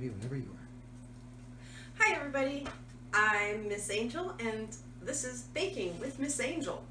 ready whenever you are. Hi everybody, I'm Miss Angel and this is Baking with Miss Angel.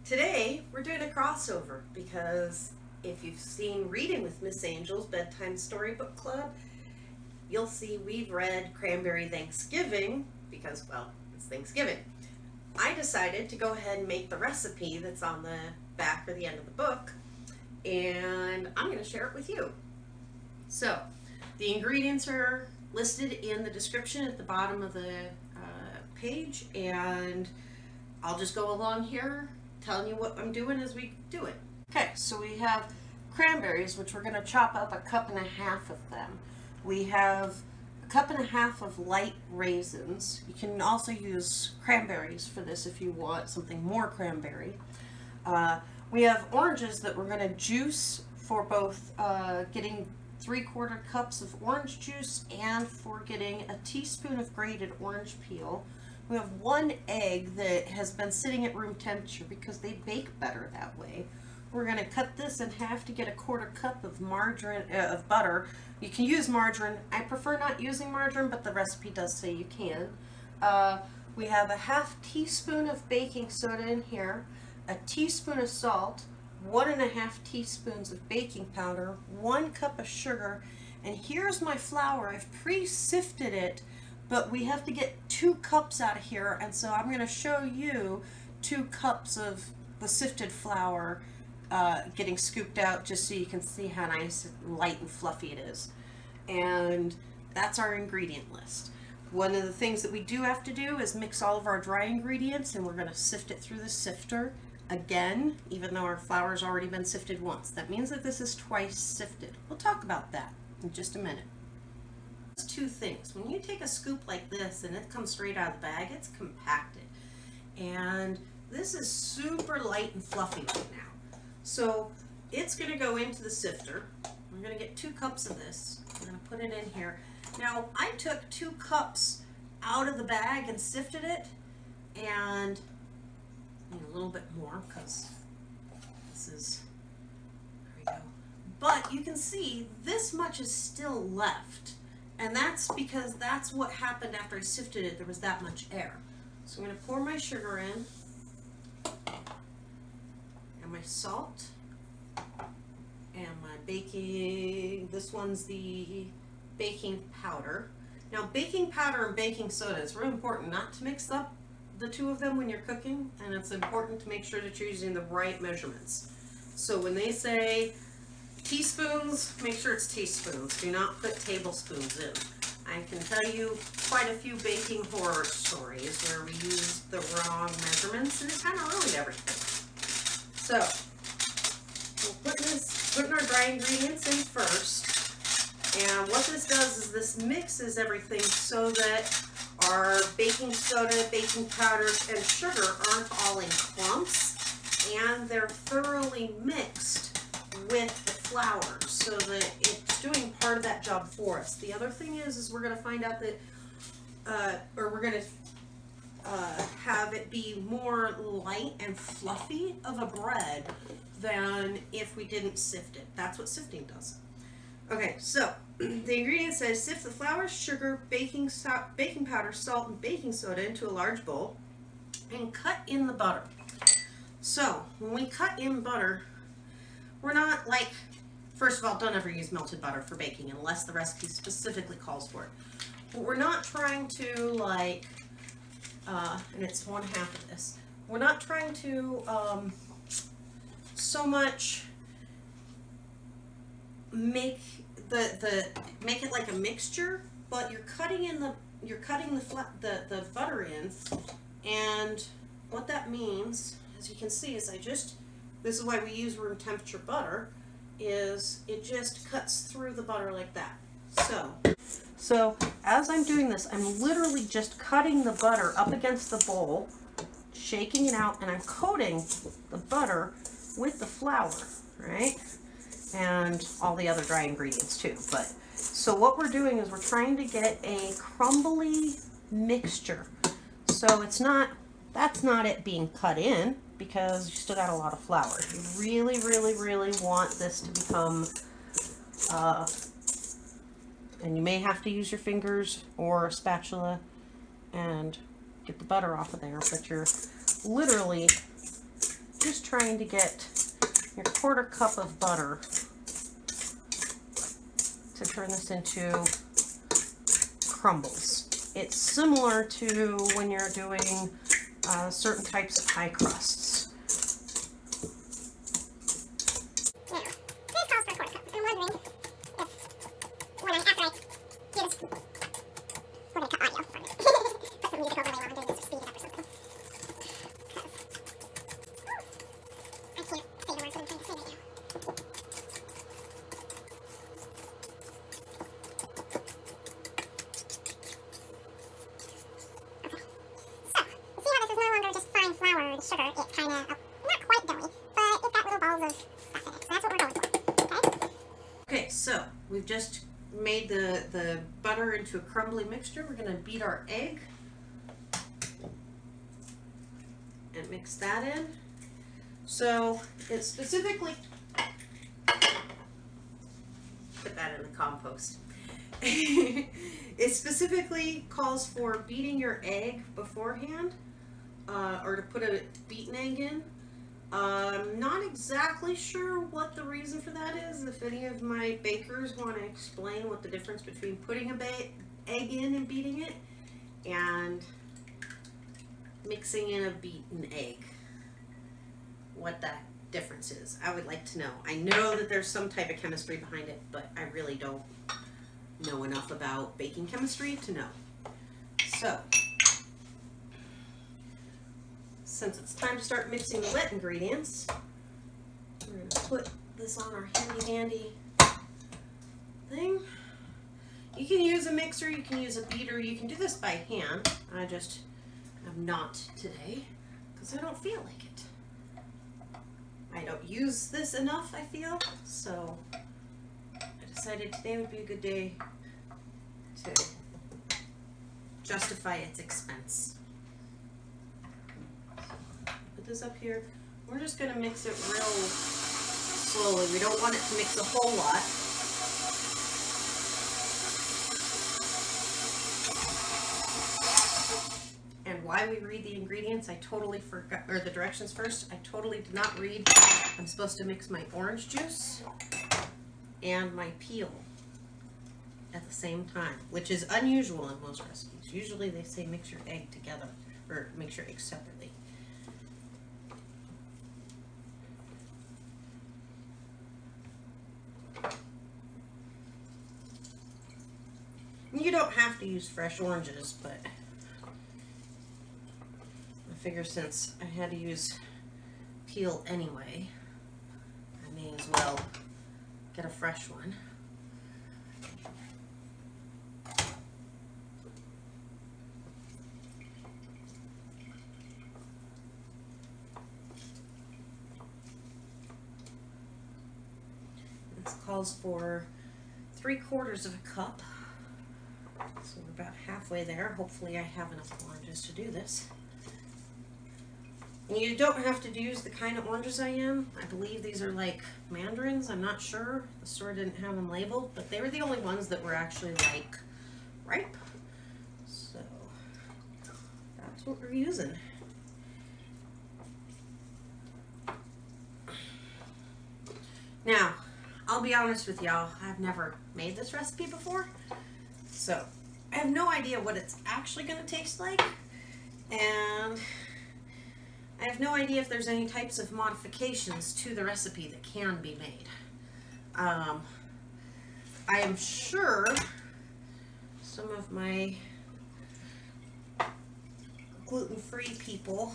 Today we're doing a crossover because if you've seen Reading with Miss Angel's Bedtime Storybook Club, you'll see we've read Cranberry Thanksgiving because, well, it's Thanksgiving. I decided to go ahead and make the recipe that's on the back or the end of the book, and I'm going to share it with you. So, the ingredients are listed in the description at the bottom of the page, and I'll just go along here telling you what I'm doing as we do it. Okay, so we have cranberries, which we're going to chop up 1.5 cups of them. We have 1.5 cups of light raisins. You can also use cranberries for this if you want something more cranberry. We have oranges that we're going to juice for both getting 3/4 cups of orange juice and for getting a teaspoon of grated orange peel. We have 1 egg that has been sitting at room temperature because they bake better that way. We're going to cut this in half to get 1/4 cup of margarine, of butter. You can use margarine. I prefer not using margarine, but the recipe does say you can. We have 1/2 teaspoon of baking soda in here, 1 teaspoon of salt, 1.5 teaspoons of baking powder, 1 cup of sugar, and here's my flour. I've pre-sifted it, but we have to get 2 cups out of here, and so I'm going to show you 2 cups of the sifted flour getting scooped out just so you can see how nice, light, and fluffy it is. And that's our ingredient list. One of the things that we do have to do is mix all of our dry ingredients, and we're going to sift it through the sifter again, even though our flour's already been sifted once. That means that this is twice sifted. We'll talk about that in just a minute. There's 2 things. When you take a scoop like this and it comes straight out of the bag, it's compacted. And this is super light and fluffy right now. So it's going to go into the sifter. We're going to get 2 cups of this. I'm going to put it in here. Now, I took 2 cups out of the bag and sifted it, and a little bit more because this is, there we go. But you can see this much is still left, and that's because that's what happened after I sifted it. There was that much air. So I'm going to pour my sugar in and my salt and my baking. This one's the baking powder. Now, baking powder and baking soda, it's really important not to mix up the 2 of them when you're cooking, and it's important to make sure that you're using the right measurements. So when they say teaspoons, make sure it's teaspoons. Do not put tablespoons in. I can tell you quite a few baking horror stories where we used the wrong measurements and it kind of ruined everything. So we're putting our dry ingredients in first, and what this does is this mixes everything so that our baking soda, baking powder, and sugar aren't all in clumps, and they're thoroughly mixed with the flour so that it's doing part of that job for us. The other thing is we're going to find out that, or we're going to have it be more light and fluffy of a bread than if we didn't sift it. That's what sifting does. Okay, so the ingredients says sift the flour, sugar, baking powder, salt, and baking soda into a large bowl and cut in the butter. So when we cut in butter, we're not like, first of all, don't ever use melted butter for baking unless the recipe specifically calls for it. But we're not trying to like, and it's 1/2 of this, we're not trying to so much make make it like a mixture, but you're cutting the butter in, and what that means, as you can see, is this is why we use room temperature butter, is it just cuts through the butter like that. So as I'm doing this, I'm literally just cutting the butter up against the bowl, shaking it out, and I'm coating the butter with the flour, right? And all the other dry ingredients too. But so what we're doing is we're trying to get a crumbly mixture. So that's not it being cut in, because you still got a lot of flour. You really, really, really want this to become And you may have to use your fingers or a spatula and get the butter off of there, but you're literally just trying to get your 1/4 cup of butter to turn this into crumbles. It's similar to when you're doing certain types of pie crusts. Now, this calls for a 1/4 cup. I'm wondering if when after I do this, we're going to cut audio from it. Put some music over while I'm doing this to speed it up or something. I can't say the words that I'm trying to say right now. Sugar, it kind of, not quite doughy, but it's got little balls of stuff in it. So that's what we're going for, okay? Okay, so we've just made the butter into a crumbly mixture. We're going to beat our egg and mix that in. So it specifically, put that in the compost. It specifically calls for beating your egg beforehand. Or to put a beaten egg in. I'm not exactly sure what the reason for that is. If any of my bakers want to explain what the difference between putting a egg in and beating it and mixing in a beaten egg, what that difference is, I would like to know. I know that there's some type of chemistry behind it, but I really don't know enough about baking chemistry to know. So, since it's time to start mixing the wet ingredients, we're going to put this on our handy dandy thing. You can use a mixer, you can use a beater, you can do this by hand. I just am not today because I don't feel like it. I don't use this enough, I feel, so I decided today would be a good day to justify its expense. This up here. We're just going to mix it real slowly. We don't want it to mix a whole lot. And why we read the ingredients, I totally forgot, or the directions first, I totally did not read. I'm supposed to mix my orange juice and my peel at the same time, which is unusual in most recipes. Usually they say mix your egg together, or mix your eggs separately. You don't have to use fresh oranges, but I figure since I had to use peel anyway, I may as well get a fresh one. This calls for 3/4 of a cup. So we're about halfway there. Hopefully I have enough oranges to do this. And you don't have to use the kind of oranges I am. I believe these are like mandarins. I'm not sure. The store didn't have them labeled, but they were the only ones that were actually like ripe. So that's what we're using. Now, I'll be honest with y'all, I've never made this recipe before. So I have no idea what it's actually going to taste like, and I have no idea if there's any types of modifications to the recipe that can be made. I am sure some of my gluten-free people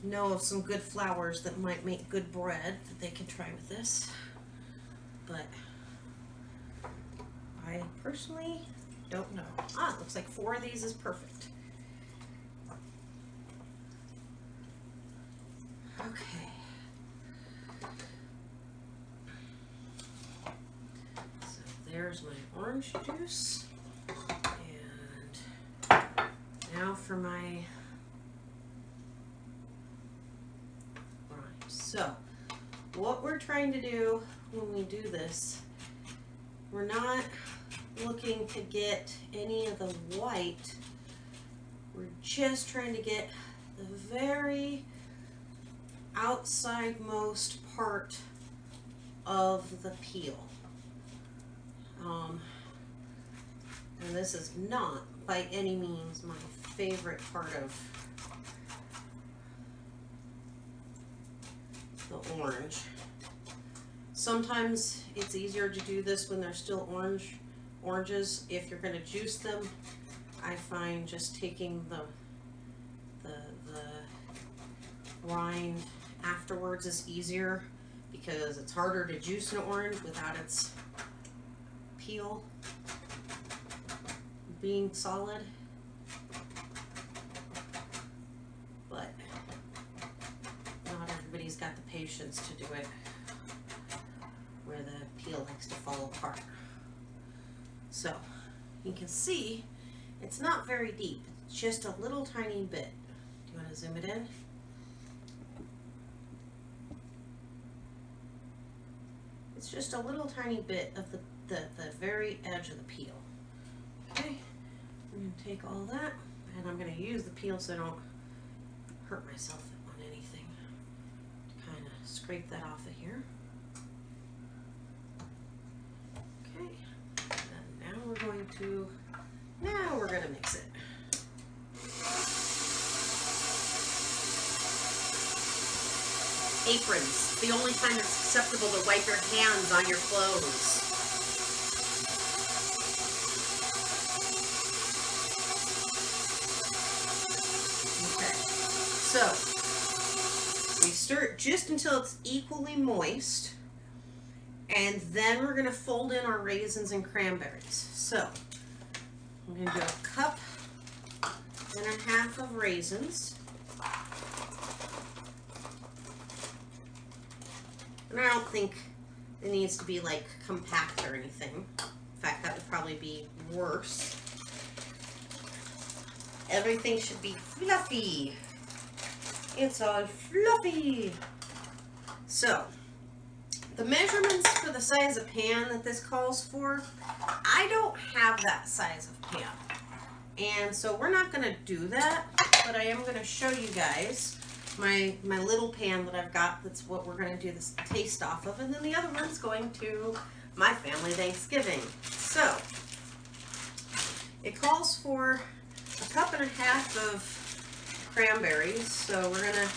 know of some good flours that might make good bread that they can try with this, but I personally don't know. Ah, it looks like 4 of these is perfect. Okay. So there's my orange juice. And now for my lime. So what we're trying to do when we do this We're not looking to get any of the white. We're just trying to get the very outside most part of the peel. And this is not by any means my favorite part of the orange. Sometimes it's easier to do this when they're still oranges. If you're going to juice them, I find just taking the rind afterwards is easier, because it's harder to juice an orange without its peel being solid. But not everybody's got the patience to do it where the peel likes to fall apart. So you can see it's not very deep, it's just a little tiny bit. Do you want to zoom it in? It's just a little tiny bit of the very edge of the peel. Okay, I'm going to take all that, and I'm going to use the peel so I don't hurt myself on anything. Kind of scrape that off of here. Okay, and now we're going to mix it. Aprons. The only time it's acceptable to wipe your hands on your clothes. Okay, so we stir it just until it's equally moist, and then we're going to fold in our raisins and cranberries. So I'm going to do 1.5 cups of raisins. And I don't think it needs to be like compact or anything. In fact, that would probably be worse. Everything should be fluffy. It's all fluffy. So, the measurements for the size of pan that this calls for, I don't have that size of pan. And so we're not going to do that, but I am going to show you guys my little pan that I've got. That's what we're going to do this taste off of, and then the other one's going to my family Thanksgiving. So it calls for 1.5 cups of cranberries, so we're going to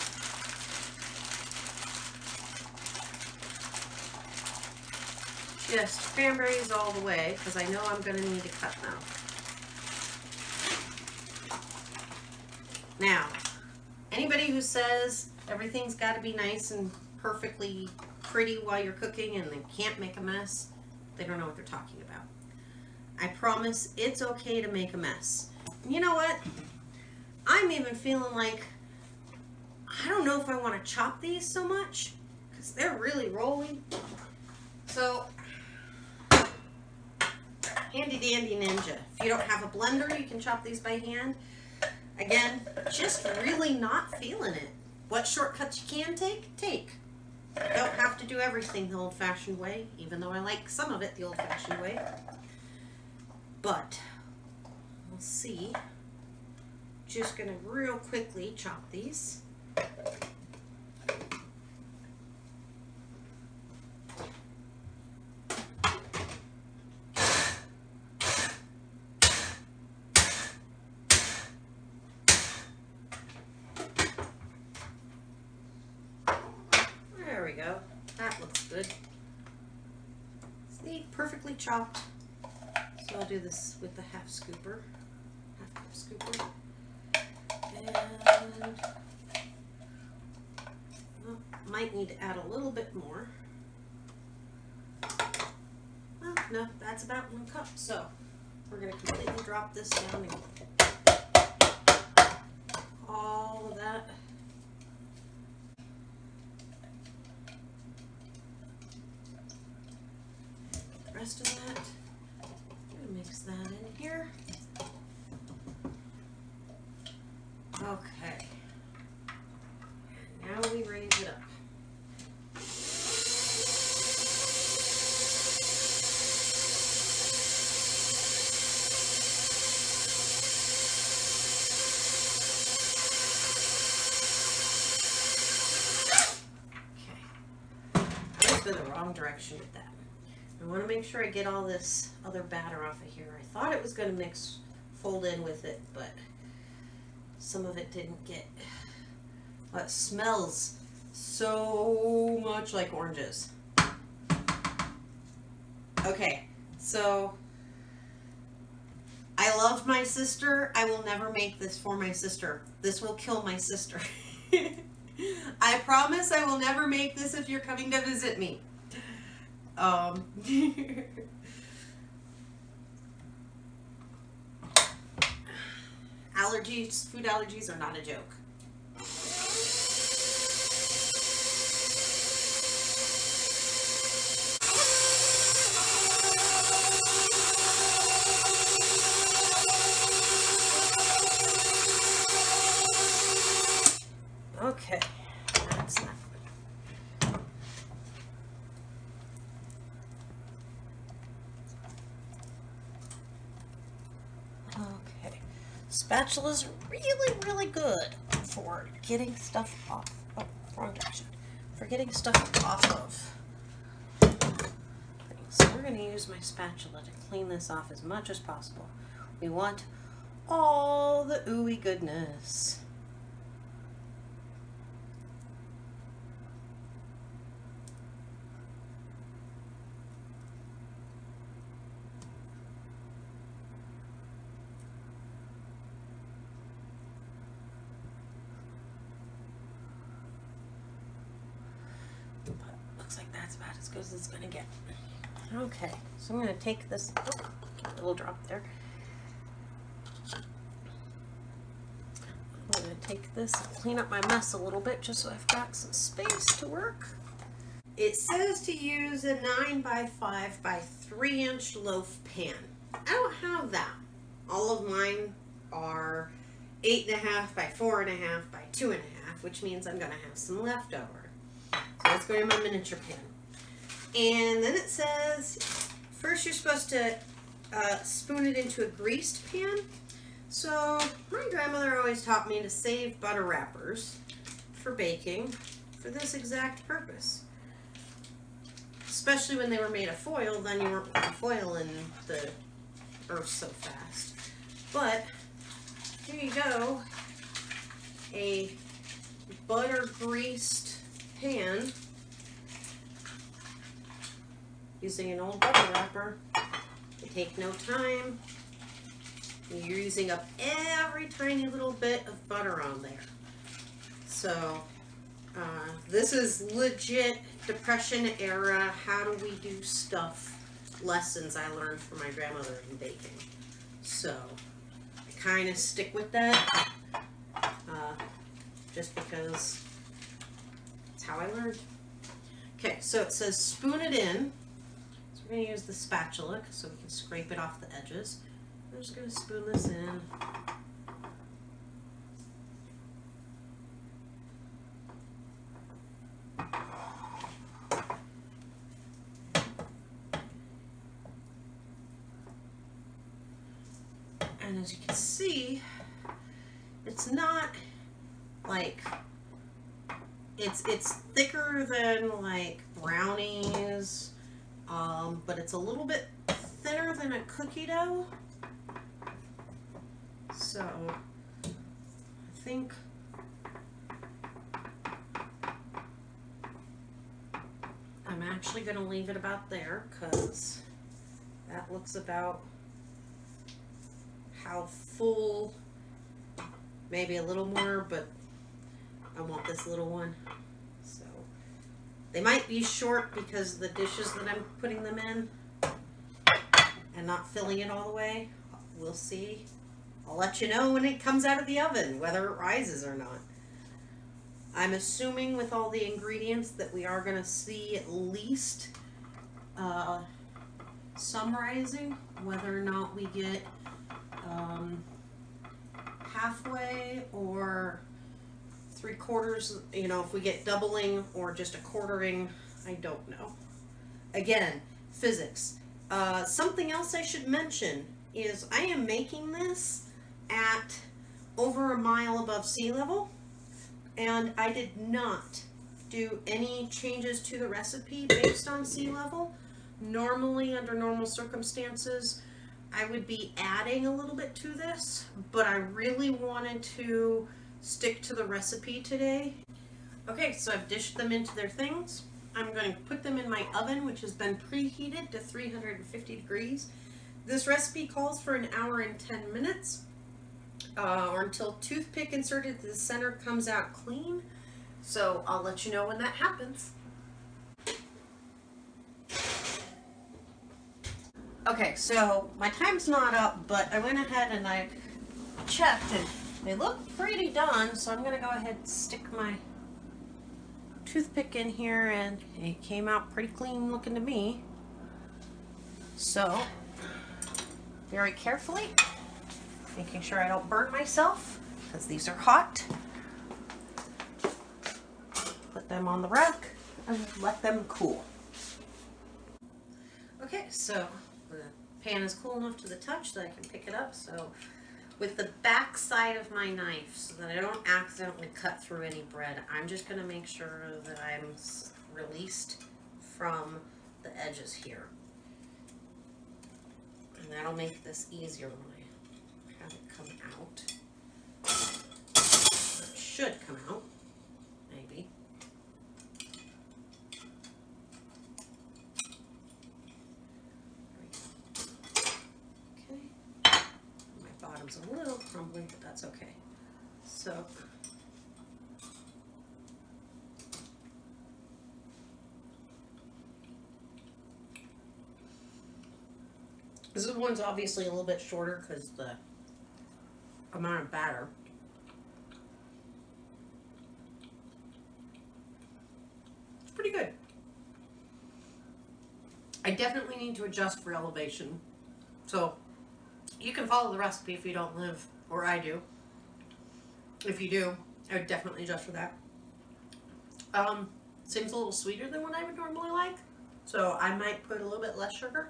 just cranberries all the way, because I know I'm going to need to cut them. Now, anybody who says everything's got to be nice and perfectly pretty while you're cooking and they can't make a mess, they don't know what they're talking about. I promise it's okay to make a mess. And you know what? I'm even feeling like, I don't know if I want to chop these so much, because they're really rolly. So, handy dandy ninja. If you don't have a blender, you can chop these by hand. Again, just really not feeling it. What shortcuts you can take, take. You don't have to do everything the old-fashioned way, even though I like some of it the old-fashioned way. But, we'll see. Just gonna real quickly chop these. Go. That looks good. See, perfectly chopped. So I'll do this with the half cup scooper. And well, might need to add a little bit more. Well, no, that's about 1 cup. So we're going to completely drop this down and all of that. Rest of that, I'm gonna mix that in here. Okay, and now we raise it up. wrong direction with that. I want to make sure I get all this other batter off of here. I thought it was going to fold in with it, but some of it didn't get. Well, it smells so much like oranges. Okay, so I love my sister. I will never make this for my sister. This will kill my sister. I promise I will never make this if you're coming to visit me. Allergies, food allergies are not a joke. Okay, that's not good. Okay, spatulas are really, really good for getting stuff off. Oh, wrong direction. For getting stuff off of things. So we're going to use my spatula to clean this off as much as possible. We want all the ooey goodness. Looks like that's about as good as it's gonna get. Okay, so I'm gonna take this, a little drop there. I'm gonna take this and clean up my mess a little bit just so I've got some space to work. It says to use a 9x5 by 3-inch loaf pan. I don't have that. All of mine are 8.5 by 4.5 by 2.5, which means I'm gonna have some leftover. So let's go to my miniature pan. And then it says, first you're supposed to spoon it into a greased pan. So my grandmother always taught me to save butter wrappers for baking for this exact purpose. Especially when they were made of foil, then you weren't putting foil in the earth so fast. But here you go, a butter greased pan using an old butter wrapper. They take no time. You're using up every tiny little bit of butter on there. So this is legit Depression era, how do we do stuff lessons I learned from my grandmother in baking. So I kind of stick with that just because it's how I learned. Okay, so it says spoon it in. So we're going to use the spatula so we can scrape it off the edges. I'm just going to spoon this in. And as you can see, it's not like, it's thicker than like brownies, but it's a little bit thinner than a cookie dough. So I think I'm actually going to leave it about there because that looks about how full, maybe a little more, but I want this little one. So they might be short because of the dishes that I'm putting them in and not filling it all the way. We'll see. I'll let you know when it comes out of the oven, whether it rises or not. I'm assuming with all the ingredients that we are going to see at least some rising, whether or not we get halfway or 3/4, you know, if we get doubling or just a quartering, I don't know. Again, physics. Something else I should mention is I am making this at over a mile above sea level, and I did not do any changes to the recipe based on sea level. Normally, under normal circumstances, I would be adding a little bit to this, but I really wanted to stick to the recipe today. Okay, so I've dished them into their things. I'm going to put them in my oven, which has been preheated to 350 degrees. This recipe calls for an hour and 10 minutes, or until toothpick inserted to the center comes out clean. So I'll let you know when that happens. Okay, so my time's not up, but I went ahead and I checked and they look pretty done, so I'm gonna go ahead and stick my toothpick in here, and it came out pretty clean looking to me. So, very carefully, making sure I don't burn myself, because these are hot. Put them on the rack and let them cool. Okay, so the pan is cool enough to the touch that I can pick it up. So with the back side of my knife, so that I don't accidentally cut through any bread, I'm just going to make sure that I'm released from the edges here. And that'll make this easier when I have it come out. It should come out, maybe. Bottom's a little crumbly, but that's okay. So this one's obviously a little bit shorter because the amount of batter. It's pretty good. I definitely need to adjust for elevation. So you can follow the recipe if you don't live where I do. If you do, I would definitely adjust for that. Seems a little sweeter than what I would normally like, so I might put a little bit less sugar.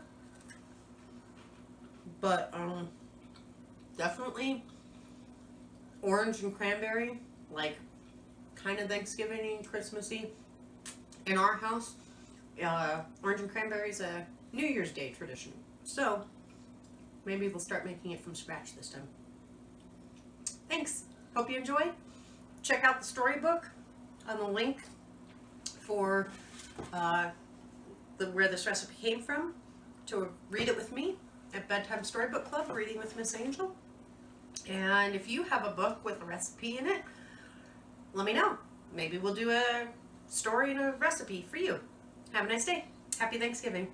But definitely orange and cranberry, like kind of Thanksgiving, Christmassy. In our house, orange and cranberry is a New Year's Day tradition. So maybe we'll start making it from scratch this time. Thanks. Hope you enjoyed. Check out the storybook on the link for where this recipe came from to read it with me at Bedtime Storybook Club, Reading with Miss Angel. And if you have a book with a recipe in it, let me know. Maybe we'll do a story and a recipe for you. Have a nice day. Happy Thanksgiving.